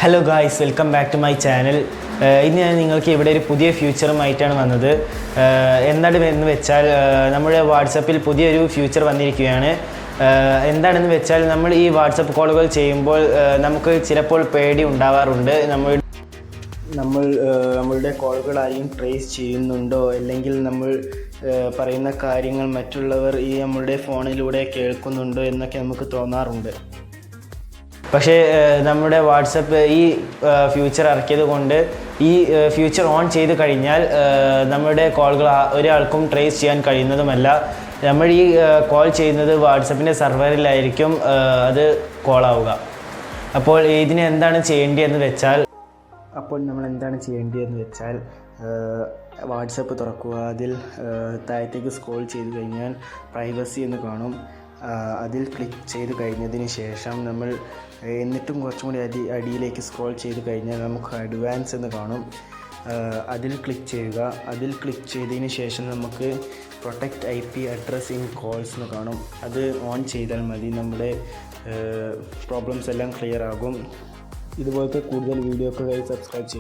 Hello guys, welcome back to my channel. ഇന്ന് ഞാൻ നിങ്ങൾക്ക് ഇവിടെ ഒരു പുതിയ ഫ്യൂച്ചറുമായിട്ടാണ് വന്നത്. എന്താണെന്ന് വെച്ചാൽ നമ്മുടെ വാട്സപ്പിൽ പുതിയൊരു ഫ്യൂച്ചർ വന്നിരിക്കുകയാണ്. എന്താണെന്ന് വെച്ചാൽ നമ്മൾ ഈ വാട്സപ്പ് കോളുകൾ ചെയ്യുമ്പോൾ നമുക്ക് ചിലപ്പോൾ പേടി ഉണ്ടാവാറുണ്ട്. നമ്മളുടെ കോളുകൾ ആരെയും ട്രേസ് ചെയ്യുന്നുണ്ടോ, അല്ലെങ്കിൽ നമ്മൾ പറയുന്ന കാര്യങ്ങൾ മറ്റുള്ളവർ ഈ നമ്മളുടെ ഫോണിലൂടെ കേൾക്കുന്നുണ്ടോ എന്നൊക്കെ നമുക്ക് തോന്നാറുണ്ട്. പക്ഷേ നമ്മുടെ വാട്സപ്പ് ഈ ഫ്യൂച്ചർ ഇറക്കിയത് കൊണ്ട് ഈ ഫ്യൂച്ചർ ഓൺ ചെയ്ത് കഴിഞ്ഞാൽ നമ്മുടെ കോളുകൾ ഒരാൾക്കും ട്രേസ് ചെയ്യാൻ കഴിയുന്നതുമല്ല. നമ്മൾ ഈ കോൾ ചെയ്യുന്നത് വാട്സപ്പിൻ്റെ സെർവറിലായിരിക്കും അത് കോളാവുക. അപ്പോൾ ഇതിന് എന്താണ് ചെയ്യേണ്ടതെന്ന് വെച്ചാൽ വാട്സപ്പ് തുറക്കുക. അതിൽ താഴത്തേക്ക് സ്ക്രോൾ ചെയ്ത് കഴിഞ്ഞാൽ പ്രൈവസി എന്ന് കാണും. അതിൽ ക്ലിക്ക് ചെയ്ത് കഴിഞ്ഞതിന് ശേഷം നമ്മൾ എന്നിട്ടും കുറച്ചും കൂടി അടിയിലേക്ക് സ്ക്രോൾ ചെയ്ത് കഴിഞ്ഞാൽ നമുക്ക് അഡ്വാൻസ് എന്ന് കാണും. അതിൽ ക്ലിക്ക് ചെയ്യുക. അതിൽ ക്ലിക്ക് ചെയ്തതിന് ശേഷം നമുക്ക് protect IP address in calls എന്ന് കാണും. അത് ഓൺ ചെയ്താൽ മതി. നമ്മുടെ പ്രോബ്ലംസ് എല്ലാം ക്ലിയർ ആകും. ഇതുപോലത്തെ കൂടുതൽ വീഡിയോകൾക്കായി സബ്സ്ക്രൈബ് ചെയ്യുക.